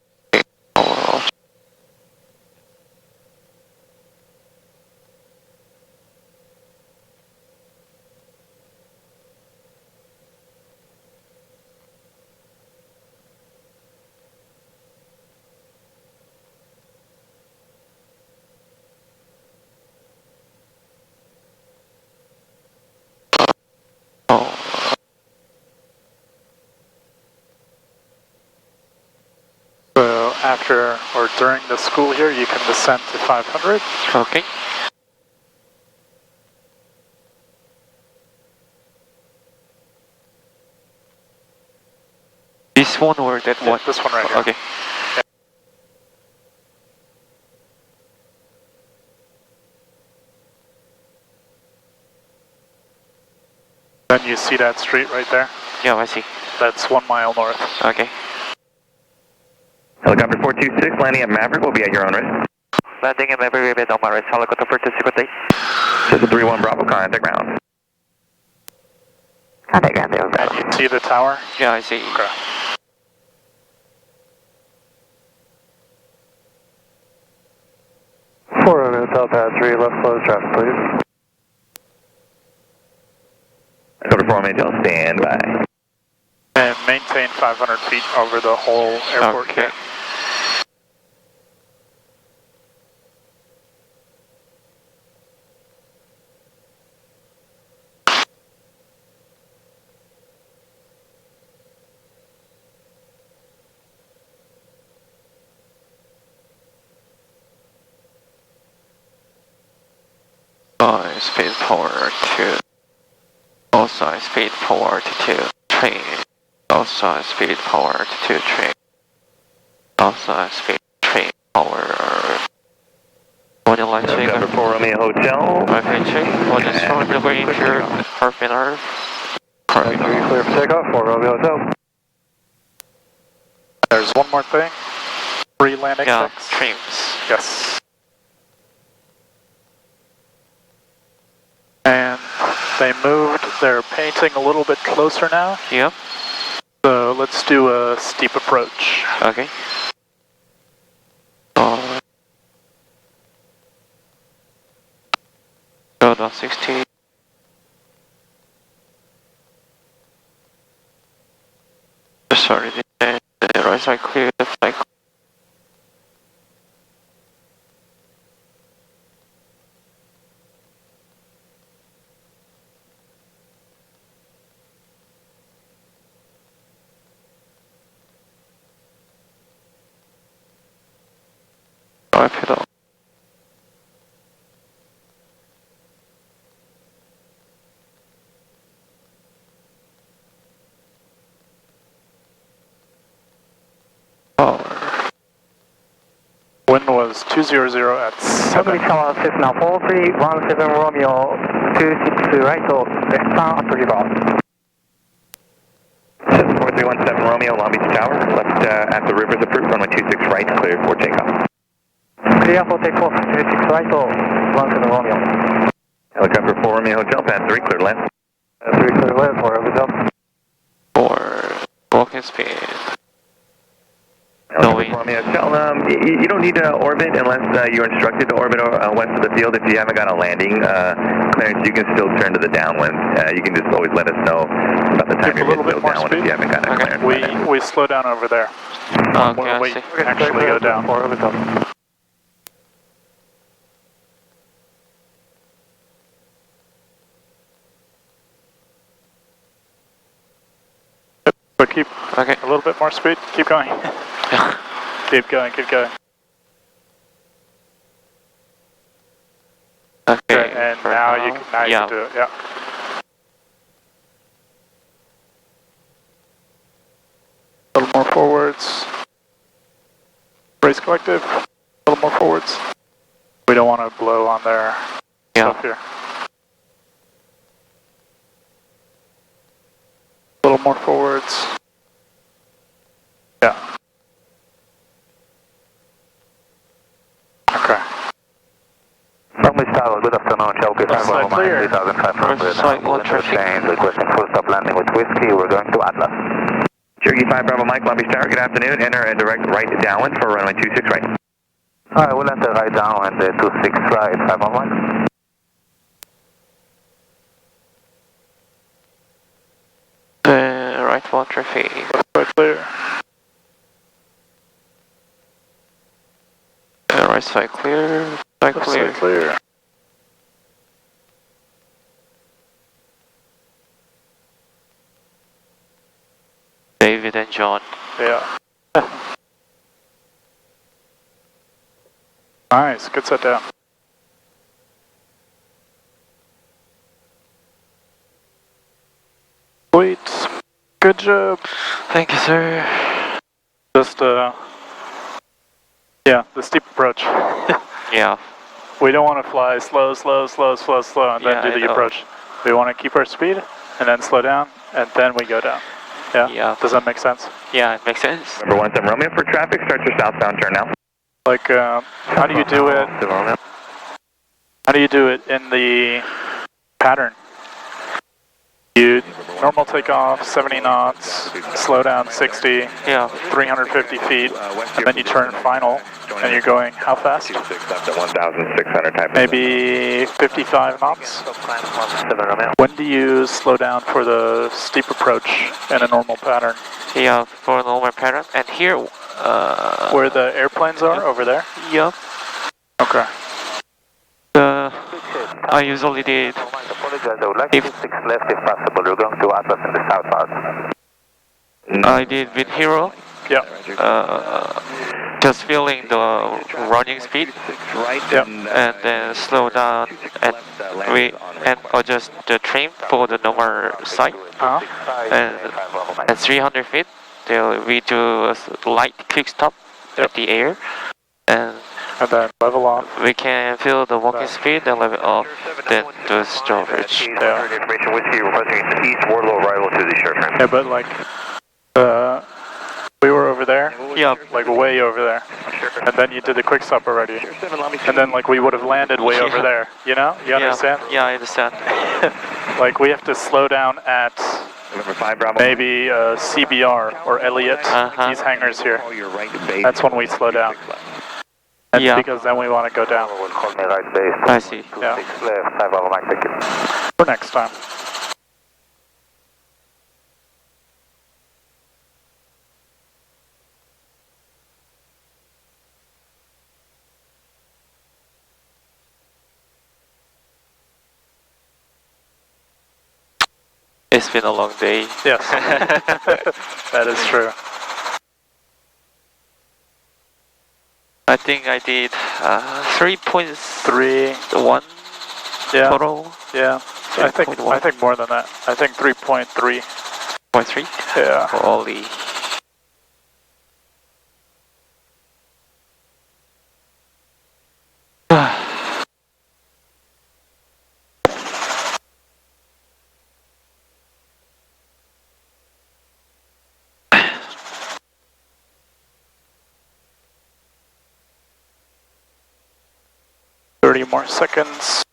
[SPEAKER 6] Power altitude.
[SPEAKER 3] after or during the school here, you can descend to 500.
[SPEAKER 6] Okay. This one or that
[SPEAKER 3] Yeah,
[SPEAKER 6] one?
[SPEAKER 3] this one right here.
[SPEAKER 6] Okay.
[SPEAKER 3] Then you see that street right there?
[SPEAKER 6] Yeah, I see.
[SPEAKER 3] That's 1 mile north.
[SPEAKER 6] Okay.
[SPEAKER 2] Helicopter 426 landing at Maverick will be at your own risk.
[SPEAKER 1] Landing at Maverick on my right, helicopter 426, good day.
[SPEAKER 2] This is 3-1 Bravo, contact ground.
[SPEAKER 4] Contact ground 0.
[SPEAKER 3] And you see the tower?
[SPEAKER 6] Yeah, I see.
[SPEAKER 3] Okay.
[SPEAKER 1] Hotel pad 3, left close traffic, please.
[SPEAKER 2] Helicopter 4 Angel, stand by.
[SPEAKER 3] And maintain 500 feet over the whole airport
[SPEAKER 6] Okay.
[SPEAKER 3] here.
[SPEAKER 6] Speed forward to also speed forward to train. Also speed forward to train. Also speed train forward. What do you like to
[SPEAKER 2] Helicopter 4 Romeo Hotel.
[SPEAKER 6] Okay, check. What is from the green here? Perfect earth. Perfect earth.
[SPEAKER 1] Clear for takeoff, 4 Romeo Hotel.
[SPEAKER 3] There's one more thing. Free landing
[SPEAKER 6] Yeah,
[SPEAKER 3] checks.
[SPEAKER 6] trims.
[SPEAKER 3] Yes. And they moved their painting a little bit closer now.
[SPEAKER 6] Yep.
[SPEAKER 3] So let's do a steep approach.
[SPEAKER 6] Okay. Go down 60. Sorry, the right side clear, left side clear. Right pedal. Power.
[SPEAKER 3] Wind was 200 at 7.
[SPEAKER 1] Tower, Cessna 4317 Romeo 26 right, so left turn up river.
[SPEAKER 2] 4317 Romeo, Long Beach Tower. Left at the river's approved, runway 26 right, cleared for takeoff.
[SPEAKER 1] Clear for takeoff, 26 right, so 17 Romeo.
[SPEAKER 2] Helicopter 4 Romeo Hotel, pad 3, clear left.
[SPEAKER 1] 3 clear left, 4 Hotel.
[SPEAKER 6] For walking speed.
[SPEAKER 2] Helicopter 4 Romeo Hotel, you don't need to orbit unless you're instructed to orbit west of the field. If you haven't got a landing clearance, you can still turn to the downwind. You can just always let us know about the time
[SPEAKER 3] Give a
[SPEAKER 2] you're
[SPEAKER 3] little bit
[SPEAKER 2] still
[SPEAKER 3] more
[SPEAKER 2] downwind if
[SPEAKER 3] speed.
[SPEAKER 2] you haven't got a
[SPEAKER 6] Okay.
[SPEAKER 2] clearance.
[SPEAKER 3] We slow down over there.
[SPEAKER 6] Okay,
[SPEAKER 3] Where
[SPEAKER 6] I
[SPEAKER 3] we
[SPEAKER 6] see.
[SPEAKER 3] actually go down.
[SPEAKER 1] 4 Hotel.
[SPEAKER 3] But keep
[SPEAKER 6] Okay.
[SPEAKER 3] a little bit more speed. Keep going. Keep going, keep going.
[SPEAKER 6] Okay.
[SPEAKER 3] And
[SPEAKER 6] for
[SPEAKER 3] now you
[SPEAKER 6] yeah.
[SPEAKER 3] can do it. Yeah. A little more forwards. Race collective. A little more forwards. We don't want to blow on their stuff here. A little more forwards. Yeah. Okay.
[SPEAKER 1] Long Beach Tower, good afternoon, Chalky
[SPEAKER 3] Left side
[SPEAKER 1] 5
[SPEAKER 3] clear.
[SPEAKER 1] 3500.
[SPEAKER 6] Left side low traffic.
[SPEAKER 1] Change, requesting full stop landing with whiskey, we're going to Atlas.
[SPEAKER 2] Cherokee 5 Bravo Mike, Long Beach Tower, good afternoon. Enter a direct right downwind for runway 26 right.
[SPEAKER 1] Alright, we'll enter right downwind, 26 right, 511.
[SPEAKER 6] Right one traffic.
[SPEAKER 3] Left side clear.
[SPEAKER 6] Right side clear. Side
[SPEAKER 3] Left
[SPEAKER 6] clear.
[SPEAKER 3] side clear.
[SPEAKER 6] David and John.
[SPEAKER 3] Yeah. Nice, good set down. Sweet, good job.
[SPEAKER 6] Thank you, sir.
[SPEAKER 3] Just, yeah, the steep approach.
[SPEAKER 6] Yeah.
[SPEAKER 3] We don't want to fly slow, and then
[SPEAKER 6] Yeah,
[SPEAKER 3] do
[SPEAKER 6] I
[SPEAKER 3] the
[SPEAKER 6] know.
[SPEAKER 3] approach. We want to keep our speed, and then slow down, and then we go down. Yeah?
[SPEAKER 6] Yeah.
[SPEAKER 3] Does that make sense?
[SPEAKER 6] Yeah, it makes sense.
[SPEAKER 2] Number 17 Romeo for traffic, start your southbound turn now.
[SPEAKER 3] Like, how do you do it? How do you do it in the pattern? You normal takeoff, 70 knots, slow down 60,
[SPEAKER 6] Yeah.
[SPEAKER 3] 350 feet, and then you turn final, and you're going how fast?
[SPEAKER 2] Left at 1,600 type.
[SPEAKER 3] Maybe 55 knots. When do you slow down for the steep approach in a normal pattern?
[SPEAKER 6] Yeah, for normal pattern. And here,
[SPEAKER 3] Where the airplanes are, over there?
[SPEAKER 6] yeah.
[SPEAKER 3] Okay.
[SPEAKER 6] I usually did. If
[SPEAKER 2] left if possible, you're going to Atlas in the southbound.
[SPEAKER 6] I did with Hero,
[SPEAKER 3] Yeah.
[SPEAKER 6] just feeling the running speed,
[SPEAKER 3] Yep.
[SPEAKER 6] and then slow down and adjust the trim for the normal side.
[SPEAKER 3] Uh-huh.
[SPEAKER 6] And at 300 feet, we do a light quick stop at the air, and
[SPEAKER 3] then level off.
[SPEAKER 6] we can feel the walking speed and level off, then do storage.
[SPEAKER 3] Yeah.
[SPEAKER 2] Information with you, requesting east Warlow arrival to the short frame.
[SPEAKER 3] Yeah, but like, we were over there,
[SPEAKER 6] Yeah,
[SPEAKER 3] like way over there, and then you did the quick stop already, and then like we would have landed way over there, you know? You understand?
[SPEAKER 6] Yeah, I understand.
[SPEAKER 3] Like we have to slow down at
[SPEAKER 2] Number 5 Bravo.
[SPEAKER 3] maybe CBR or Elliott, these hangars here. That's when we slow down. And
[SPEAKER 6] Yeah.
[SPEAKER 3] because then we want to go down.
[SPEAKER 6] I see.
[SPEAKER 3] Yeah. For next time.
[SPEAKER 6] It's been a long day.
[SPEAKER 3] Yes. That is true.
[SPEAKER 6] I think I did 3.1
[SPEAKER 3] Yeah.
[SPEAKER 6] total.
[SPEAKER 3] Yeah. I think more than that. I think 3.3.
[SPEAKER 6] 0.3?
[SPEAKER 3] Yeah.
[SPEAKER 6] Holy.
[SPEAKER 3] More seconds.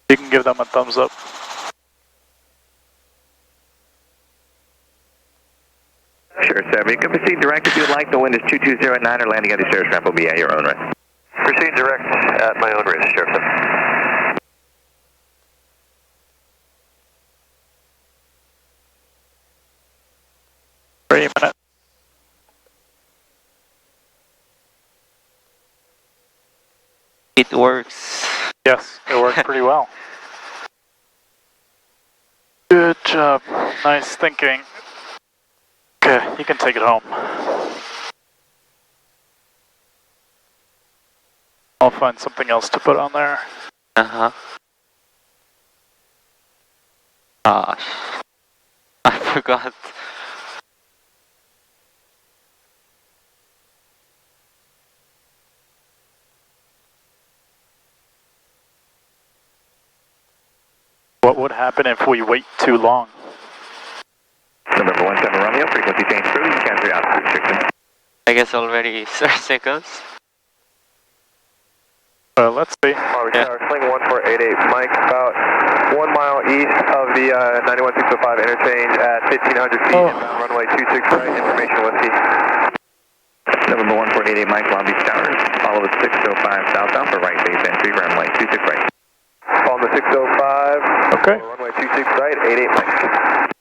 [SPEAKER 3] You can give them a thumbs up.
[SPEAKER 2] Sure, sir. You can proceed direct if you'd like. The wind is 2209 or landing at the stairs ramp will be at your own risk. Proceed direct at my own risk, sure, sir.
[SPEAKER 3] Minutes.
[SPEAKER 6] It works.
[SPEAKER 3] Yes, it worked pretty well. Good job. Nice thinking. Okay, you can take it home. I'll find something else to put on there.
[SPEAKER 6] Uh-huh. Gosh. I forgot.
[SPEAKER 3] What would happen if we wait too long?
[SPEAKER 2] November 17 Romeo, frequency change through, you can through altitude restriction.
[SPEAKER 6] I guess already 30 seconds.
[SPEAKER 3] Let's see.
[SPEAKER 6] Yeah.
[SPEAKER 1] Sling 1488, Mike, about 1 mile east of the 91605 interchange at 1500 feet, inbound runway 26 right, information whiskey.
[SPEAKER 2] November 1488 Mike, Long Beach Towers, follow the 605 southbound for right base entry, runway 26 right.
[SPEAKER 1] On the 605,
[SPEAKER 3] Okay.
[SPEAKER 1] runway 26 right, 88 Mike.